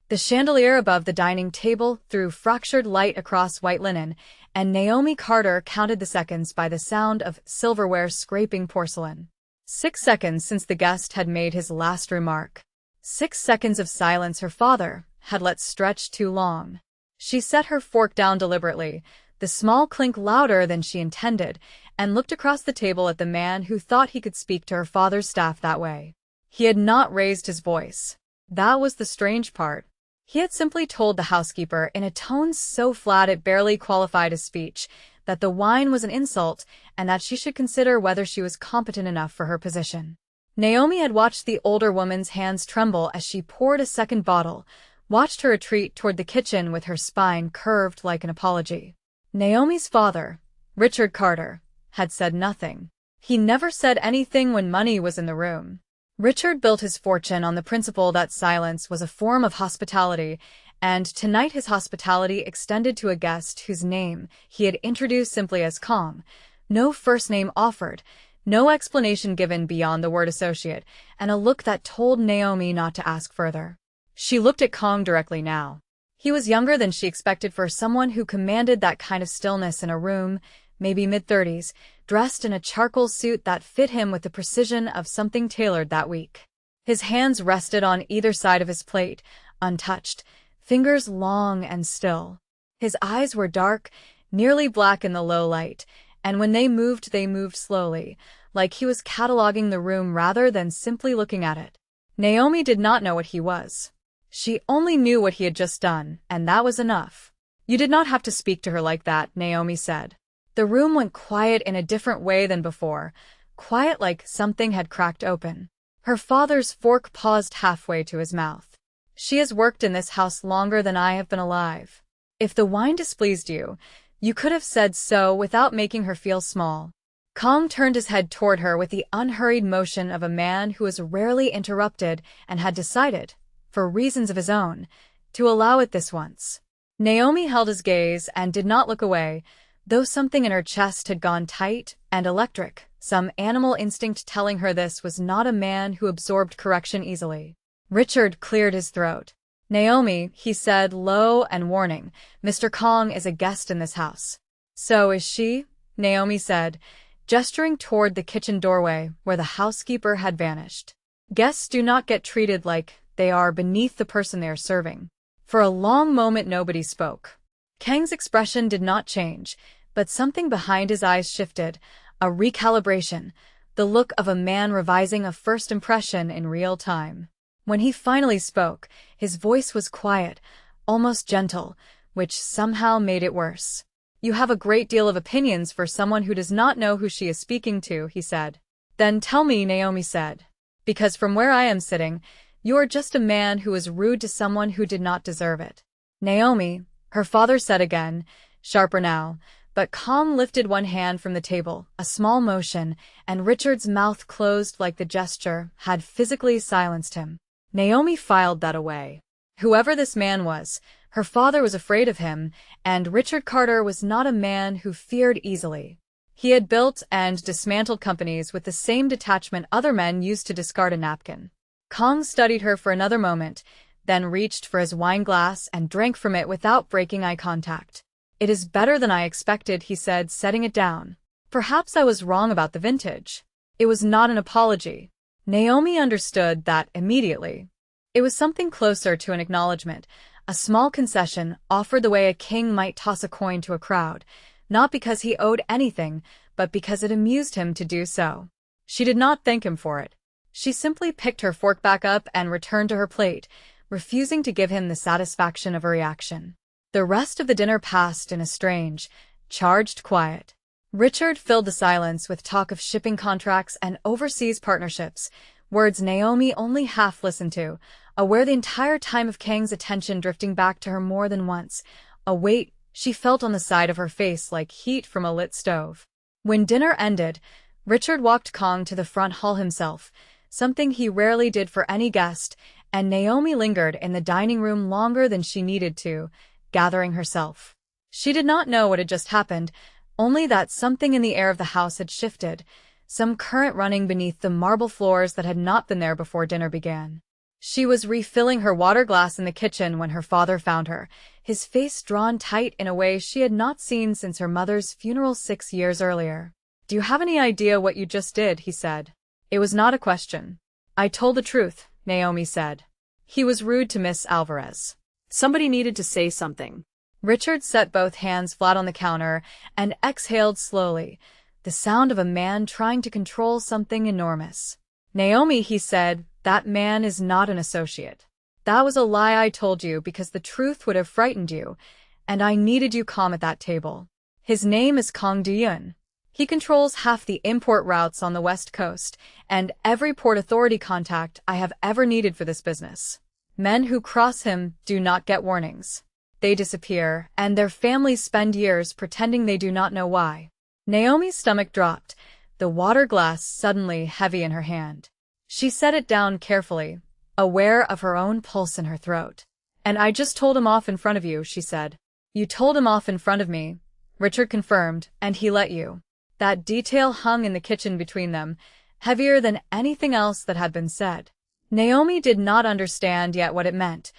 The chandelier above the dining table threw fractured light across white linen, and Naomi Carter counted the seconds by the sound of silverware scraping porcelain. 6 seconds since the guest had made his last remark. 6 seconds of silence her father had let stretch too long. She set her fork down deliberately, the small clink louder than she intended, and looked across the table at the man who thought he could speak to her father's staff that way. He had not raised his voice. That was the strange part. He had simply told the housekeeper in a tone so flat it barely qualified as speech that the wine was an insult and that she should consider whether she was competent enough for her position. Naomi had watched the older woman's hands tremble as she poured a second bottle, watched her retreat toward the kitchen with her spine curved like an apology. Naomi's father, Richard Carter, had said nothing. He never said anything when money was in the room. Richard built his fortune on the principle that silence was a form of hospitality, and tonight his hospitality extended to a guest whose name he had introduced simply as Kong. No first name offered, no explanation given beyond the word associate, and a look that told Naomi not to ask further. She looked at Kong directly now. He was younger than she expected for someone who commanded that kind of stillness in a room, maybe mid-30s, dressed in a charcoal suit that fit him with the precision of something tailored that week. His hands rested on either side of his plate, untouched, fingers long and still. His eyes were dark, nearly black in the low light, and when they moved slowly, like he was cataloging the room rather than simply looking at it. Naomi did not know what he was. She only knew what he had just done, and that was enough. You did not have to speak to her like that, Naomi said. The room went quiet in a different way than before, quiet like something had cracked open. Her father's fork paused halfway to his mouth. She has worked in this house longer than I have been alive. If the wine displeased you, you could have said so without making her feel small. Kong turned his head toward her with the unhurried motion of a man who was rarely interrupted and had decided, for reasons of his own, to allow it this once. Naomi held his gaze and did not look away, though something in her chest had gone tight and electric, some animal instinct telling her this was not a man who absorbed correction easily. Richard cleared his throat. Naomi, he said, low and warning, Mr. Kong is a guest in this house. So is she, Naomi said, gesturing toward the kitchen doorway where the housekeeper had vanished. Guests do not get treated like they are beneath the person they are serving. For a long moment nobody spoke. Kang's expression did not change, but something behind his eyes shifted, a recalibration, the look of a man revising a first impression in real time. When he finally spoke, his voice was quiet, almost gentle, which somehow made it worse. You have a great deal of opinions for someone who does not know who she is speaking to, he said. Then tell me, Naomi said. Because from where I am sitting, you are just a man who was rude to someone who did not deserve it. Naomi, her father said again, sharper now, but Kong lifted one hand from the table, a small motion, and Richard's mouth closed like the gesture had physically silenced him. Naomi filed that away. Whoever this man was, her father was afraid of him, and Richard Carter was not a man who feared easily. He had built and dismantled companies with the same detachment other men used to discard a napkin. Kong studied her for another moment, then reached for his wine glass and drank from it without breaking eye contact. It is better than I expected, he said, setting it down. Perhaps I was wrong about the vintage. It was not an apology. Naomi understood that immediately. It was something closer to an acknowledgement, a small concession offered the way a king might toss a coin to a crowd, not because he owed anything, but because it amused him to do so. She did not thank him for it. She simply picked her fork back up and returned to her plate, refusing to give him the satisfaction of a reaction. The rest of the dinner passed in a strange, charged quiet. Richard filled the silence with talk of shipping contracts and overseas partnerships, words Naomi only half listened to, aware the entire time of Kang's attention drifting back to her more than once, a weight she felt on the side of her face like heat from a lit stove. When dinner ended, Richard walked Kong to the front hall himself, something he rarely did for any guest, and Naomi lingered in the dining room longer than she needed to, gathering herself. She did not know what had just happened, only that something in the air of the house had shifted, some current running beneath the marble floors that had not been there before dinner began. She was refilling her water glass in the kitchen when her father found her, his face drawn tight in a way she had not seen since her mother's funeral 6 years earlier. "Do you have any idea what you just did?" he said. It was not a question. "I told the truth," Naomi said. He was rude to Miss Alvarez. Somebody needed to say something. Richard set both hands flat on the counter and exhaled slowly, the sound of a man trying to control something enormous. "Naomi," he said, "that man is not an associate. That was a lie I told you because the truth would have frightened you, and I needed you calm at that table. His name is Kang Do-yoon. He controls half the import routes on the West Coast, and every port authority contact I have ever needed for this business. Men who cross him do not get warnings. They disappear, and their families spend years pretending they do not know why." Naomi's stomach dropped, the water glass suddenly heavy in her hand. She set it down carefully, aware of her own pulse in her throat. "And I just told him off in front of you," she said. "You told him off in front of me," Richard confirmed, "and he let you." That detail hung in the kitchen between them, heavier than anything else that had been said. Naomi did not understand yet what it meant,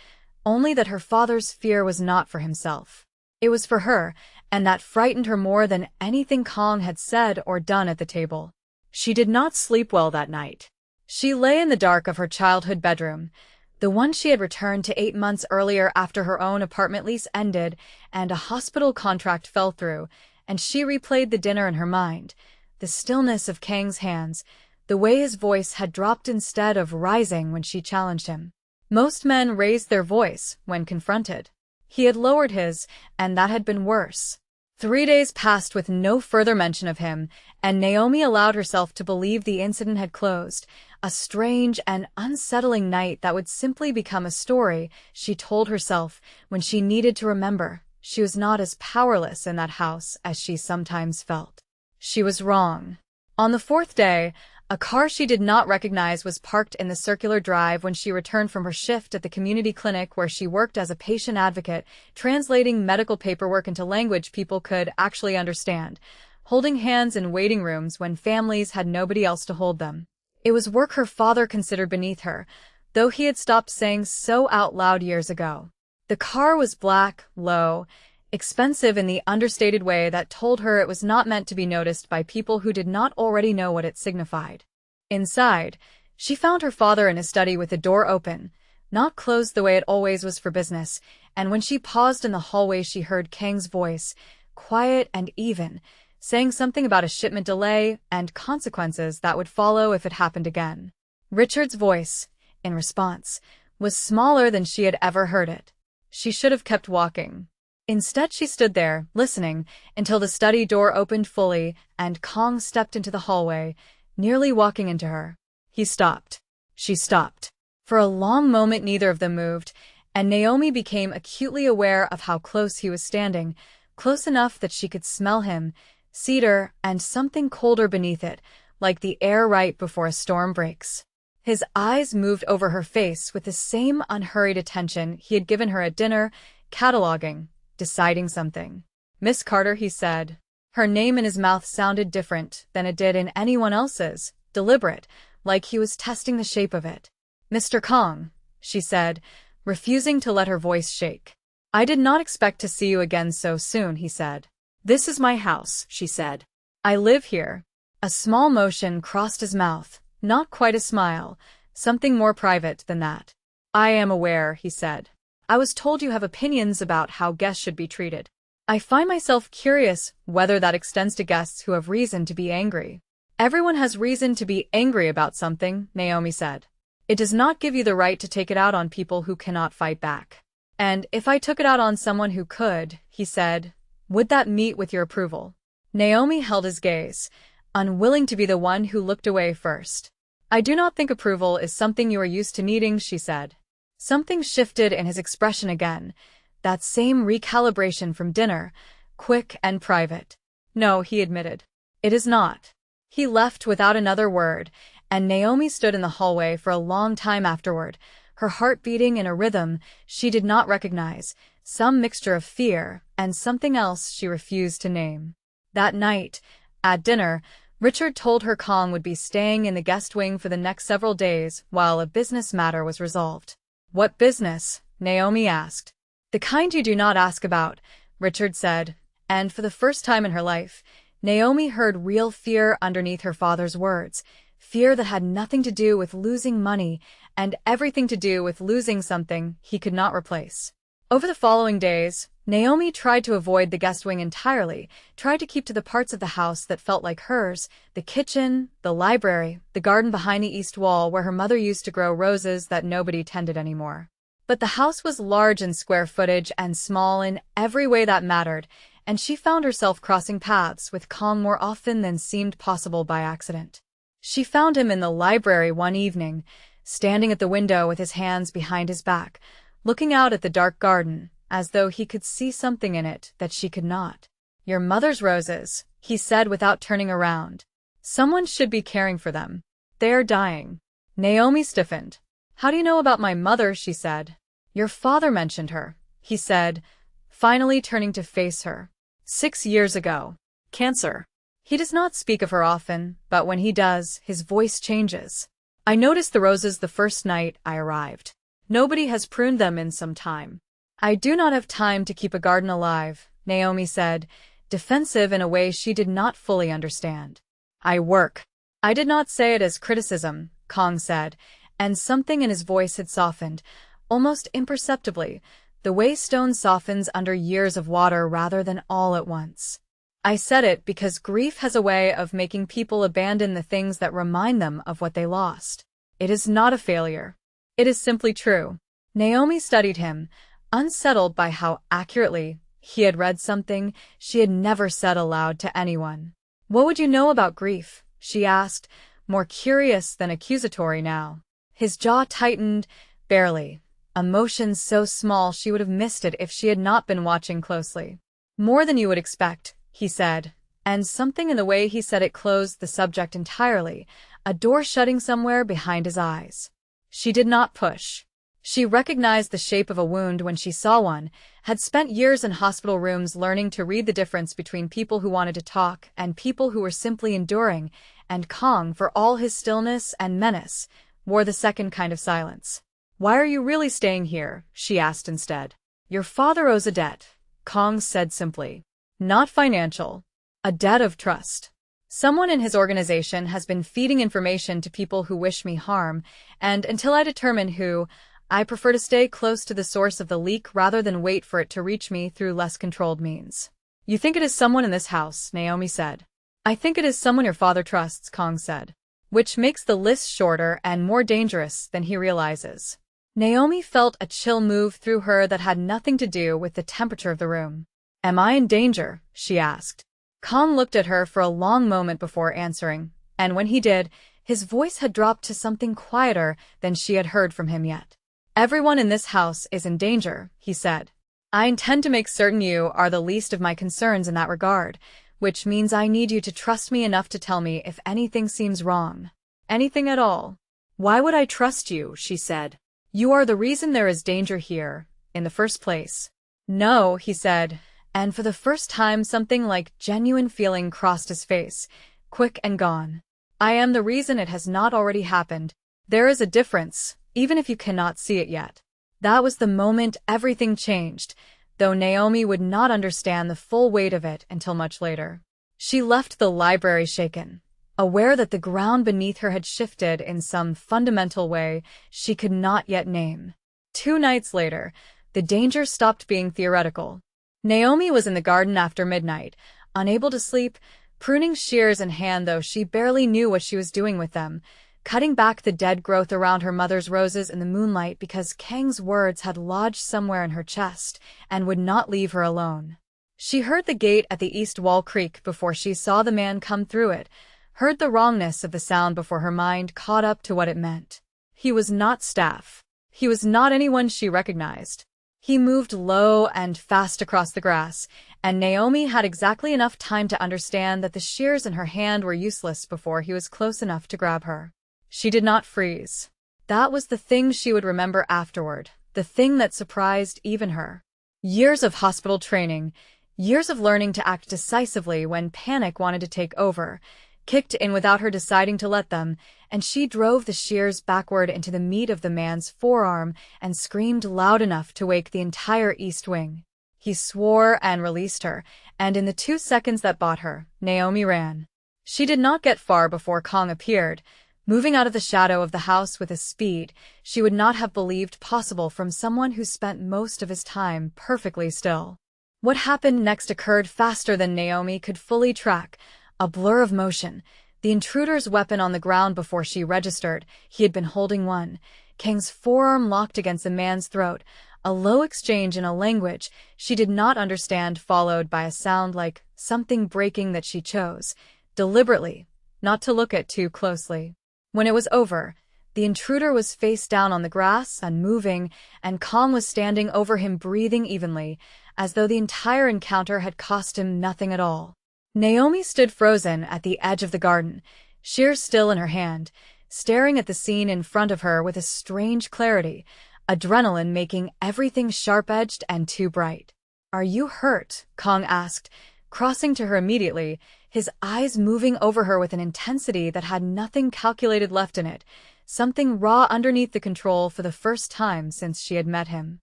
only that her father's fear was not for himself. It was for her, and that frightened her more than anything Kang had said or done at the table. She did not sleep well that night. She lay in the dark of her childhood bedroom, the one she had returned to 8 months earlier after her own apartment lease ended and a hospital contract fell through, and she replayed the dinner in her mind, the stillness of Kang's hands, the way his voice had dropped instead of rising when she challenged him. Most men raised their voice when confronted. He had lowered his, and that had been worse. 3 days passed with no further mention of him, and Naomi allowed herself to believe the incident had closed, a strange and unsettling night that would simply become a story she told herself when she needed to remember she was not as powerless in that house as she sometimes felt. She was wrong. On the 4th day, a car she did not recognize was parked in the circular drive when she returned from her shift at the community clinic where she worked as a patient advocate, translating medical paperwork into language people could actually understand, holding hands in waiting rooms when families had nobody else to hold them. It was work her father considered beneath her, though he had stopped saying so out loud years ago. The car was black, low, expensive in the understated way that told her it was not meant to be noticed by people who did not already know what it signified. Inside, she found her father in his study with the door open, not closed the way it always was for business, and when she paused in the hallway she heard Kang's voice, quiet and even, saying something about a shipment delay and consequences that would follow if it happened again. Richard's voice, in response, was smaller than she had ever heard it. She should have kept walking. Instead, she stood there, listening, until the study door opened fully and Kang stepped into the hallway, nearly walking into her. He stopped. She stopped. For a long moment neither of them moved, and Naomi became acutely aware of how close he was standing, close enough that she could smell him, cedar and something colder beneath it, like the air right before a storm breaks. His eyes moved over her face with the same unhurried attention he had given her at dinner, cataloging, deciding something. "Miss Carter," he said. Her name in his mouth sounded different than it did in anyone else's, deliberate, like he was testing the shape of it. "Mr. Kang," she said, refusing to let her voice shake. "I did not expect to see you again so soon," he said. "This is my house," she said. "I live here." A small motion crossed his mouth, not quite a smile, something more private than that. "I am aware," he said. "I was told you have opinions about how guests should be treated. I find myself curious whether that extends to guests who have reason to be angry." "Everyone has reason to be angry about something," Naomi said. "It does not give you the right to take it out on people who cannot fight back." "And if I took it out on someone who could," he said, "would that meet with your approval?" Naomi held his gaze, unwilling to be the one who looked away first. "I do not think approval is something you are used to needing," she said. Something shifted in his expression again, that same recalibration from dinner, quick and private. "No," he admitted. "It is not." He left without another word, and Naomi stood in the hallway for a long time afterward, her heart beating in a rhythm she did not recognize, some mixture of fear and something else she refused to name. That night, at dinner, Richard told her Kong would be staying in the guest wing for the next several days while a business matter was resolved. "What business?" Naomi asked. "The kind you do not ask about," Richard said, and for the first time in her life, Naomi heard real fear underneath her father's words, fear that had nothing to do with losing money and everything to do with losing something he could not replace. Over the following days, Naomi tried to avoid the guest wing entirely, tried to keep to the parts of the house that felt like hers, the kitchen, the library, the garden behind the east wall where her mother used to grow roses that nobody tended anymore. But the house was large in square footage and small in every way that mattered, and she found herself crossing paths with Kong more often than seemed possible by accident. She found him in the library one evening, standing at the window with his hands behind his back, looking out at the dark garden, as though he could see something in it that she could not. "Your mother's roses," he said without turning around. "Someone should be caring for them. They are dying." Naomi stiffened. "How do you know about my mother?" she said. "Your father mentioned her," he said, finally turning to face her. 6 years ago. Cancer. He does not speak of her often, but when he does, his voice changes. "I noticed the roses the first night I arrived. Nobody has pruned them in some time. I do not have time to keep a garden alive," Naomi said, defensive in a way she did not fully understand. "I work." "I did not say it as criticism," Kong said, and something in his voice had softened, almost imperceptibly, the way stone softens under years of water rather than all at once. "I said it because grief has a way of making people abandon the things that remind them of what they lost. It is not a failure. It is simply true." Naomi studied him, unsettled by how accurately he had read something she had never said aloud to anyone. "What would you know about grief?" she asked, more curious than accusatory now. His jaw tightened, barely, emotion so small she would have missed it if she had not been watching closely. "More than you would expect," he said, and something in the way he said it closed the subject entirely, a door shutting somewhere behind his eyes. She did not push. She recognized the shape of a wound when she saw one, had spent years in hospital rooms learning to read the difference between people who wanted to talk and people who were simply enduring, and Kong, for all his stillness and menace, wore the second kind of silence. "Why are you really staying here?" she asked instead. "Your father owes a debt," Kong said simply. "Not financial. A debt of trust. Someone in his organization has been feeding information to people who wish me harm, and until I determine who, I prefer to stay close to the source of the leak rather than wait for it to reach me through less controlled means." "You think it is someone in this house," Naomi said. "I think it is someone your father trusts," Kong said, which makes the list shorter and more dangerous than he realizes. Naomi felt a chill move through her that had nothing to do with the temperature of the room. "Am I in danger?" she asked. Kong looked at her for a long moment before answering, and when he did, his voice had dropped to something quieter than she had heard from him yet. "Everyone in this house is in danger," he said. "I intend to make certain you are the least of my concerns in that regard, which means I need you to trust me enough to tell me if anything seems wrong. Anything at all." "Why would I trust you?" she said. "You are the reason there is danger here, in the first place." "No," he said, and for the first time something like genuine feeling crossed his face, quick and gone. "I am the reason it has not already happened. There is a difference, even if you cannot see it yet." That was the moment everything changed, though Naomi would not understand the full weight of it until much later. She left the library shaken, aware that the ground beneath her had shifted in some fundamental way she could not yet name. 2 nights later, the danger stopped being theoretical. Naomi was in the garden after midnight, unable to sleep, pruning shears in hand though she barely knew what she was doing with them, cutting back the dead growth around her mother's roses in the moonlight because Kang's words had lodged somewhere in her chest and would not leave her alone. She heard the gate at the east wall creak before she saw the man come through it, heard the wrongness of the sound before her mind caught up to what it meant. He was not Staff. He was not anyone she recognized. He moved low and fast across the grass, and Naomi had exactly enough time to understand that the shears in her hand were useless before he was close enough to grab her. She did not freeze. That was the thing she would remember afterward, the thing that surprised even her. Years of hospital training, years of learning to act decisively when panic wanted to take over, kicked in without her deciding to let them, and she drove the shears backward into the meat of the man's forearm and screamed loud enough to wake the entire east wing. He swore and released her, and in the 2 seconds that bought her, Naomi ran. She did not get far before Kong appeared, moving out of the shadow of the house with a speed she would not have believed possible from someone who spent most of his time perfectly still. What happened next occurred faster than Naomi could fully track, a blur of motion, the intruder's weapon on the ground before she registered he had been holding one, Kang's forearm locked against the man's throat, a low exchange in a language she did not understand followed by a sound like something breaking that she chose, deliberately, not to look at too closely. When it was over, the intruder was face down on the grass, unmoving, and Kong was standing over him breathing evenly, as though the entire encounter had cost him nothing at all. Naomi stood frozen at the edge of the garden, shears still in her hand, staring at the scene in front of her with a strange clarity, adrenaline making everything sharp-edged and too bright. "Are you hurt?" Kong asked, crossing to her immediately, his eyes moving over her with an intensity that had nothing calculated left in it, something raw underneath the control for the first time since she had met him.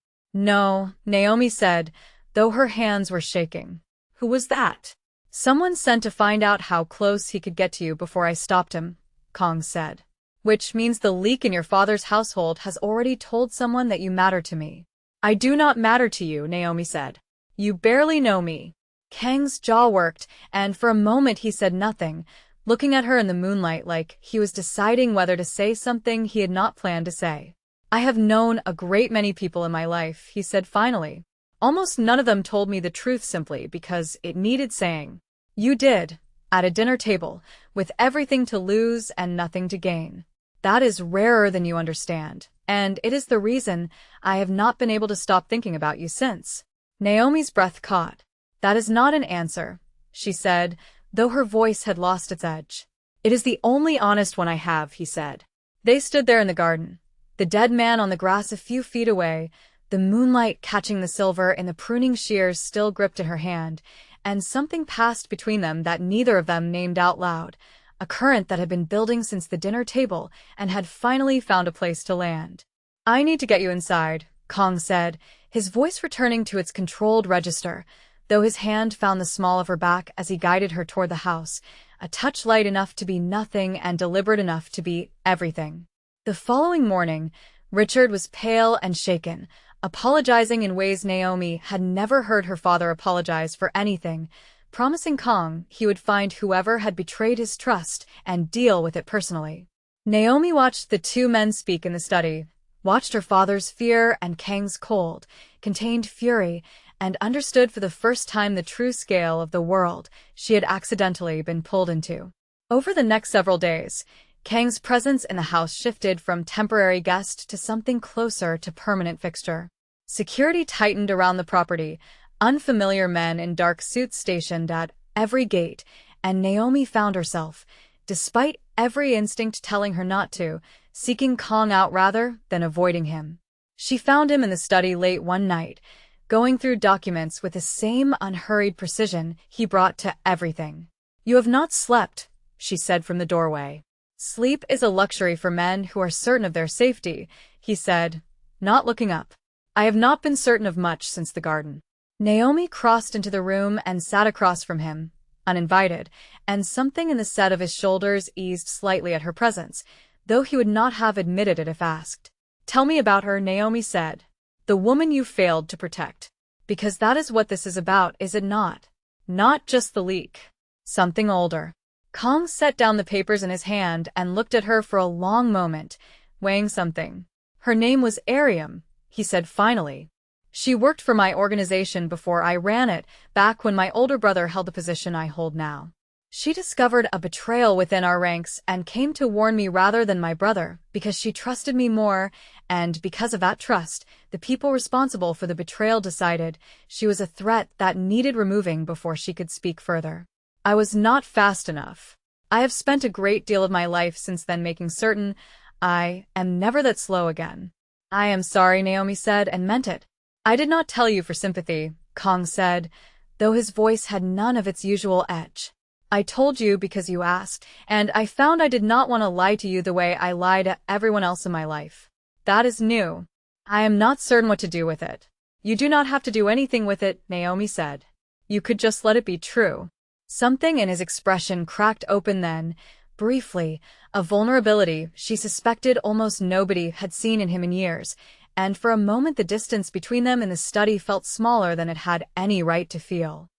"No," Naomi said, though her hands were shaking. "Who was that?" "Someone sent to find out how close he could get to you before I stopped him," Kong said. "Which means the leak in your father's household has already told someone that you matter to me." "I do not matter to you," Naomi said. "You barely know me." Kang's jaw worked, and for a moment he said nothing, looking at her in the moonlight like he was deciding whether to say something he had not planned to say. "I have known a great many people in my life," he said finally. "Almost none of them told me the truth simply because it needed saying. You did, at a dinner table, with everything to lose and nothing to gain. That is rarer than you understand, and it is the reason I have not been able to stop thinking about you since." Naomi's breath caught. "That is not an answer," she said, though her voice had lost its edge. "It is the only honest one I have," he said. They stood there in the garden, the dead man on the grass a few feet away, the moonlight catching the silver in the pruning shears still gripped in her hand, and something passed between them that neither of them named out loud, a current that had been building since the dinner table and had finally found a place to land. "I need to get you inside," Kong said, his voice returning to its controlled register, though his hand found the small of her back as he guided her toward the house, a touch light enough to be nothing and deliberate enough to be everything. The following morning, Richard was pale and shaken, apologizing in ways Naomi had never heard her father apologize for anything, promising Kong he would find whoever had betrayed his trust and deal with it personally. Naomi watched the two men speak in the study, watched her father's fear and Kang's cold, contained fury, and understood for the first time the true scale of the world she had accidentally been pulled into. Over the next several days, Kang's presence in the house shifted from temporary guest to something closer to permanent fixture. Security tightened around the property, unfamiliar men in dark suits stationed at every gate, and Naomi found herself, despite every instinct telling her not to, seeking Kong out rather than avoiding him. She found him in the study late one night, going through documents with the same unhurried precision he brought to everything. "You have not slept," she said from the doorway. "Sleep is a luxury for men who are certain of their safety," he said, not looking up. "I have not been certain of much since the garden." Naomi crossed into the room and sat across from him, uninvited, and something in the set of his shoulders eased slightly at her presence, though he would not have admitted it if asked. "Tell me about her," Naomi said. "The woman you failed to protect. Because that is what this is about, is it not? Not just the leak. Something older." Kong set down the papers in his hand and looked at her for a long moment, weighing something. "Her name was Ariam," he said finally. "She worked for my organization before I ran it, back when my older brother held the position I hold now. She discovered a betrayal within our ranks and came to warn me rather than my brother, because she trusted me more, and because of that trust, the people responsible for the betrayal decided she was a threat that needed removing before she could speak further. I was not fast enough. I have spent a great deal of my life since then making certain I am never that slow again." "I am sorry," Naomi said, and meant it. "I did not tell you for sympathy," Kong said, though his voice had none of its usual edge. I told you because you asked, and I found I did not want to lie to you the way I lie to everyone else in my life. That is new. I am not certain what to do with it. You do not have to do anything with it, Naomi said. You could just let it be true. Something in his expression cracked open then, briefly, a vulnerability she suspected almost nobody had seen in him in years, and for a moment the distance between them in the study felt smaller than it had any right to feel.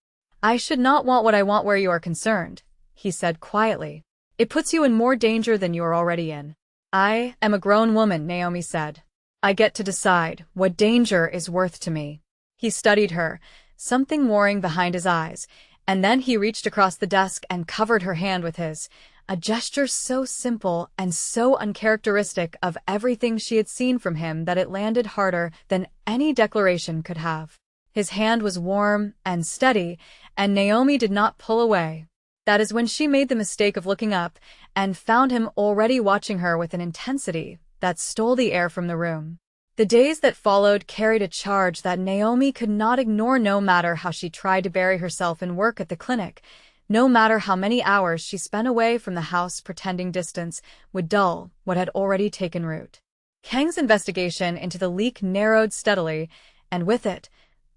I should not want what I want where you are concerned, he said quietly. It puts you in more danger than you are already in. I am a grown woman, Naomi said. I get to decide what danger is worth to me. He studied her, something warring behind his eyes, and then he reached across the desk and covered her hand with his, a gesture so simple and so uncharacteristic of everything she had seen from him that it landed harder than any declaration could have. His hand was warm and steady, and Naomi did not pull away. That is when she made the mistake of looking up and found him already watching her with an intensity that stole the air from the room. The days that followed carried a charge that Naomi could not ignore no matter how she tried to bury herself in work at the clinic, no matter how many hours she spent away from the house pretending distance would dull what had already taken root. Kang's investigation into the leak narrowed steadily, and with it,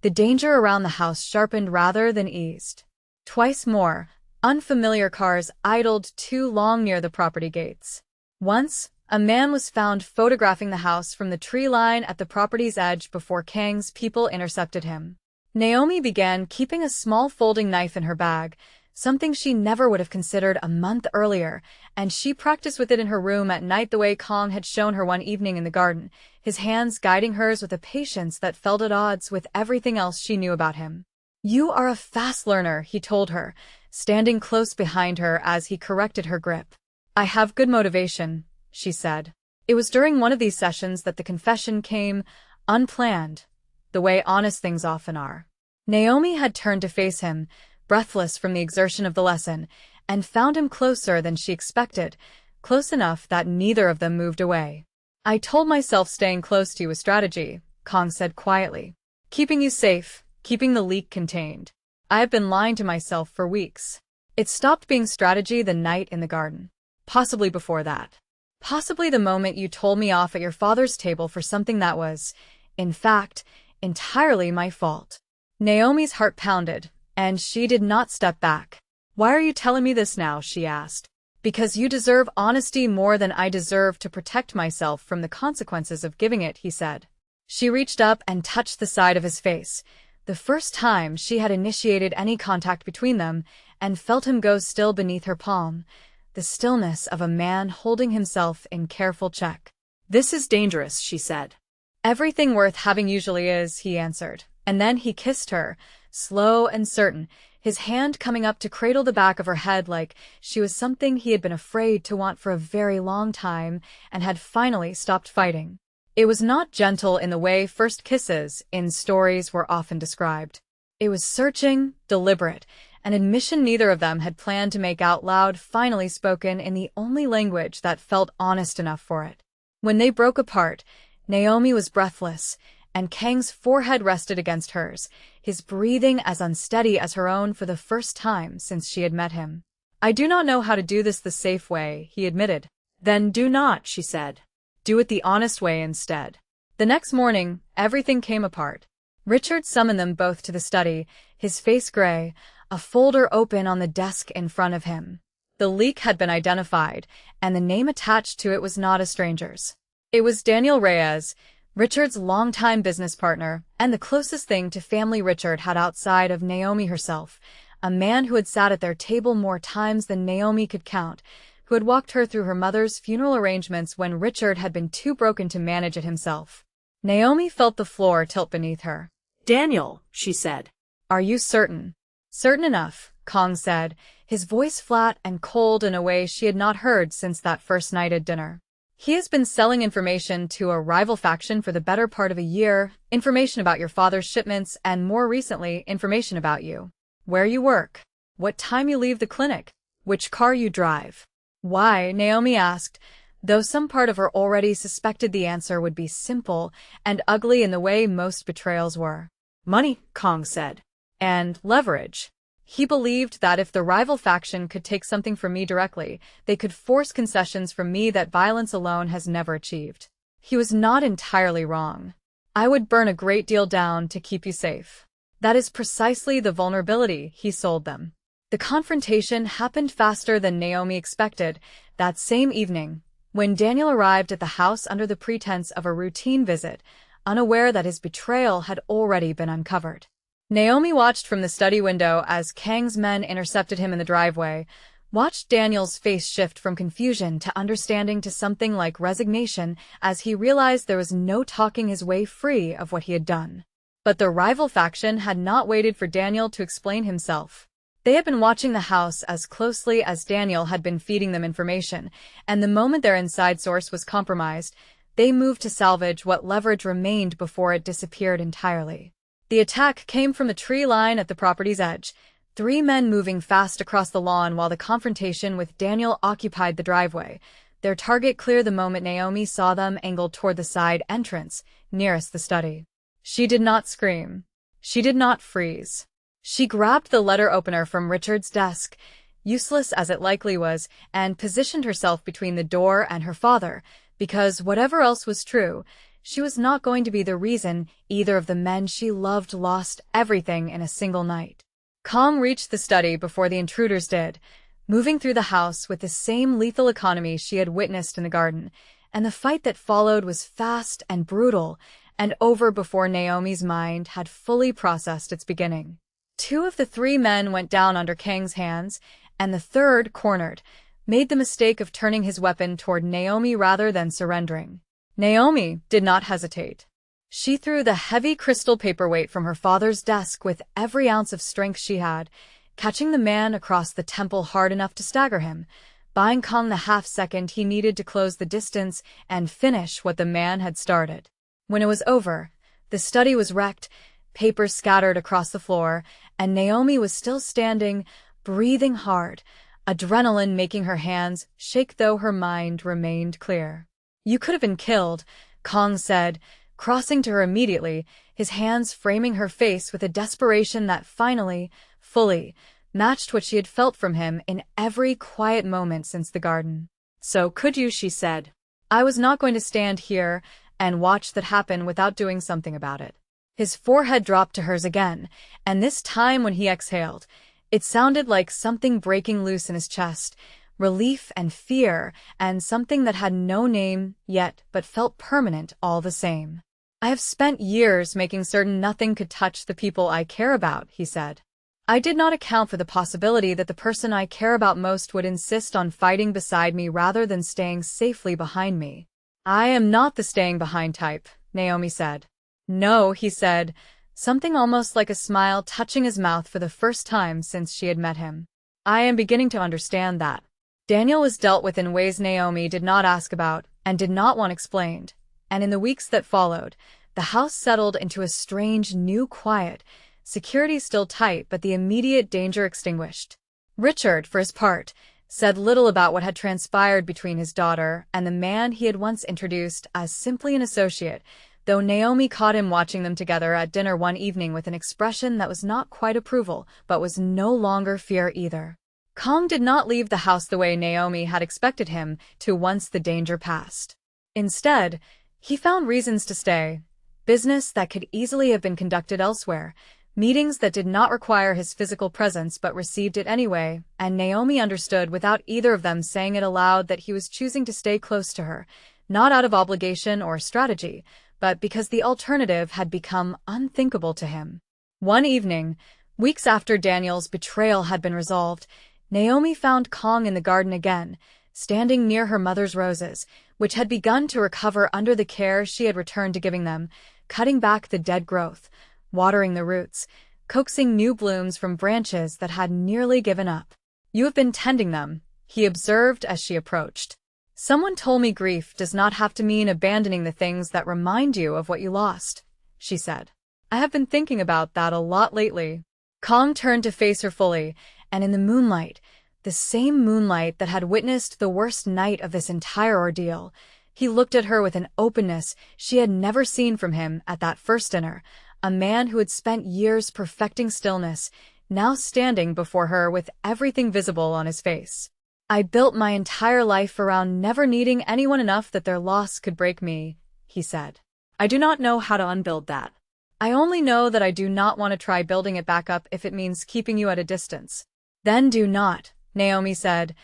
the danger around the house sharpened rather than eased. Twice more, unfamiliar cars idled too long near the property gates. Once, a man was found photographing the house from the tree line at the property's edge before Kang's people intercepted him. Naomi began keeping a small folding knife in her bag, something she never would have considered a month earlier, and she practiced with it in her room at night the way Kang had shown her one evening in the garden, his hands guiding hers with a patience that felt at odds with everything else she knew about him. You are a fast learner, he told her, standing close behind her as he corrected her grip. I have good motivation, she said. It was during one of these sessions that the confession came, unplanned, the way honest things often are. Naomi had turned to face him, breathless from the exertion of the lesson, and found him closer than she expected, close enough that neither of them moved away. I told myself staying close to you was strategy, Kang said quietly. Keeping you safe, keeping the leak contained. I have been lying to myself for weeks. It stopped being strategy the night in the garden. Possibly before that. Possibly the moment you told me off at your father's table for something that was, in fact, entirely my fault. Naomi's heart pounded, and she did not step back. Why are you telling me this now? She asked. Because you deserve honesty more than I deserve to protect myself from the consequences of giving it, he said. She reached up and touched the side of his face, the first time she had initiated any contact between them, and felt him go still beneath her palm, the stillness of a man holding himself in careful check. This is dangerous, she said. Everything worth having usually is, he answered, and then he kissed her, slow and certain, his hand coming up to cradle the back of her head like she was something he had been afraid to want for a very long time and had finally stopped fighting. It was not gentle in the way first kisses in stories were often described. It was searching, deliberate, an admission neither of them had planned to make out loud, finally spoken in the only language that felt honest enough for it. When they broke apart, Naomi was breathless, and Kang's forehead rested against hers, his breathing as unsteady as her own for the first time since she had met him. I do not know how to do this the safe way, he admitted. Then do not, she said. Do it the honest way instead. The next morning, everything came apart. Richard summoned them both to the study, his face gray, a folder open on the desk in front of him. The leak had been identified, and the name attached to it was not a stranger's. It was Daniel Reyes, Richard's longtime business partner, and the closest thing to family Richard had outside of Naomi herself, a man who had sat at their table more times than Naomi could count, who had walked her through her mother's funeral arrangements when Richard had been too broken to manage it himself. Naomi felt the floor tilt beneath her. Daniel, she said. Are you certain? Certain enough, Kang said, his voice flat and cold in a way she had not heard since that first night at dinner. He has been selling information to a rival faction for the better part of a year, information about your father's shipments and more recently, information about you. Where you work, what time you leave the clinic, which car you drive. Why? Naomi asked, though some part of her already suspected the answer would be simple and ugly in the way most betrayals were. Money, Kang said. And leverage. He believed that if the rival faction could take something from me directly, they could force concessions from me that violence alone has never achieved. He was not entirely wrong. I would burn a great deal down to keep you safe. That is precisely the vulnerability he sold them. The confrontation happened faster than Naomi expected. That same evening, when Daniel arrived at the house under the pretense of a routine visit, unaware that his betrayal had already been uncovered. Naomi watched from the study window as Kang's men intercepted him in the driveway, watched Daniel's face shift from confusion to understanding to something like resignation as he realized there was no talking his way free of what he had done. But the rival faction had not waited for Daniel to explain himself. They had been watching the house as closely as Daniel had been feeding them information, and the moment their inside source was compromised, they moved to salvage what leverage remained before it disappeared entirely. The attack came from the tree line at the property's edge, 3 men moving fast across the lawn while the confrontation with Daniel occupied the driveway, their target clear the moment Naomi saw them angled toward the side entrance, nearest the study. She did not scream. She did not freeze. She grabbed the letter opener from Richard's desk, useless as it likely was, and positioned herself between the door and her father, because whatever else was true, she was not going to be the reason either of the men she loved lost everything in a single night. Kong reached the study before the intruders did, moving through the house with the same lethal economy she had witnessed in the garden, and the fight that followed was fast and brutal, and over before Naomi's mind had fully processed its beginning. 2 of the 3 men went down under Kang's hands, and the third, cornered, made the mistake of turning his weapon toward Naomi rather than surrendering. Naomi did not hesitate. She threw the heavy crystal paperweight from her father's desk with every ounce of strength she had, catching the man across the temple hard enough to stagger him, buying Kong the half-second he needed to close the distance and finish what the man had started. When it was over, the study was wrecked, papers scattered across the floor, and Naomi was still standing, breathing hard, adrenaline making her hands shake though her mind remained clear. "You could have been killed," Kong said, crossing to her immediately, his hands framing her face with a desperation that finally, fully, matched what she had felt from him in every quiet moment since the garden. "So could you," she said. "I was not going to stand here and watch that happen without doing something about it." His forehead dropped to hers again, and this time when he exhaled, it sounded like something breaking loose in his chest, relief and fear, and something that had no name yet but felt permanent all the same. "I have spent years making certain nothing could touch the people I care about," he said. "I did not account for the possibility that the person I care about most would insist on fighting beside me rather than staying safely behind me." "I am not the staying behind type," Naomi said. "No," he said, something almost like a smile touching his mouth for the first time since she had met him. "I am beginning to understand that." Daniel was dealt with in ways Naomi did not ask about and did not want explained, and in the weeks that followed, the house settled into a strange new quiet, security still tight but the immediate danger extinguished. Richard, for his part, said little about what had transpired between his daughter and the man he had once introduced as simply an associate, though Naomi caught him watching them together at dinner one evening with an expression that was not quite approval, but was no longer fear either. Kong did not leave the house the way Naomi had expected him to once the danger passed. Instead, he found reasons to stay, business that could easily have been conducted elsewhere, meetings that did not require his physical presence but received it anyway, and Naomi understood without either of them saying it aloud that he was choosing to stay close to her, not out of obligation or strategy, but because the alternative had become unthinkable to him. One evening, weeks after Daniel's betrayal had been resolved, Naomi found Kong in the garden again, standing near her mother's roses, which had begun to recover under the care she had returned to giving them, cutting back the dead growth, watering the roots, coaxing new blooms from branches that had nearly given up. "You have been tending them," he observed as she approached. "Someone told me grief does not have to mean abandoning the things that remind you of what you lost," she said. "I have been thinking about that a lot lately." Kong turned to face her fully, and in the moonlight, the same moonlight that had witnessed the worst night of this entire ordeal, he looked at her with an openness she had never seen from him at that first dinner, a man who had spent years perfecting stillness, now standing before her with everything visible on his face. "I built my entire life around never needing anyone enough that their loss could break me," he said. "I do not know how to unbuild that. I only know that I do not want to try building it back up if it means keeping you at a distance." "Then do not," Naomi said,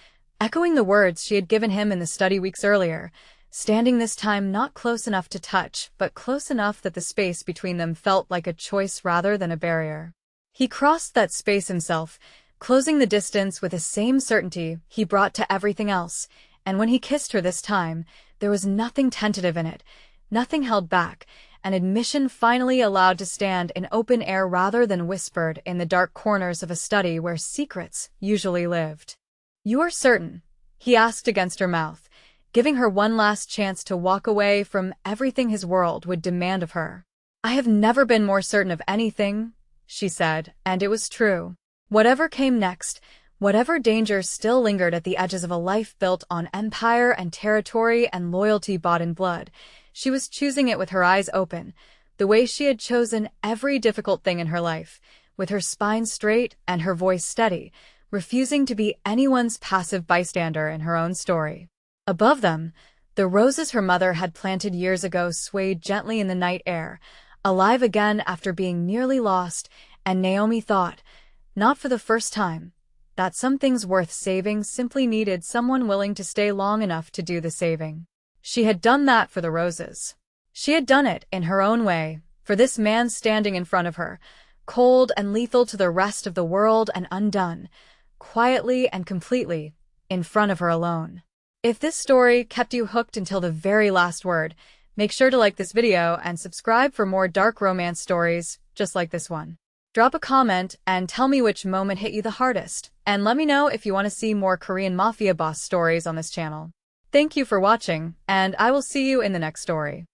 echoing the words she had given him in the study weeks earlier, standing this time not close enough to touch, but close enough that the space between them felt like a choice rather than a barrier. He crossed that space himself, closing the distance with the same certainty he brought to everything else, and when he kissed her this time, there was nothing tentative in it, nothing held back, an admission finally allowed to stand in open air rather than whispered in the dark corners of a study where secrets usually lived. "You are certain?" he asked against her mouth, giving her one last chance to walk away from everything his world would demand of her. "I have never been more certain of anything," she said, and it was true. Whatever came next, whatever dangers still lingered at the edges of a life built on empire and territory and loyalty bought in blood, she was choosing it with her eyes open, the way she had chosen every difficult thing in her life, with her spine straight and her voice steady, refusing to be anyone's passive bystander in her own story. Above them, the roses her mother had planted years ago swayed gently in the night air, alive again after being nearly lost, and Naomi thought, not for the first time, that some things worth saving simply needed someone willing to stay long enough to do the saving. She had done that for the roses. She had done it in her own way, for this man standing in front of her, cold and lethal to the rest of the world and undone, quietly and completely, in front of her alone. If this story kept you hooked until the very last word, make sure to like this video and subscribe for more dark romance stories just like this one. Drop a comment and tell me which moment hit you the hardest, and let me know if you want to see more Korean Mafia boss stories on this channel. Thank you for watching, and I will see you in the next story.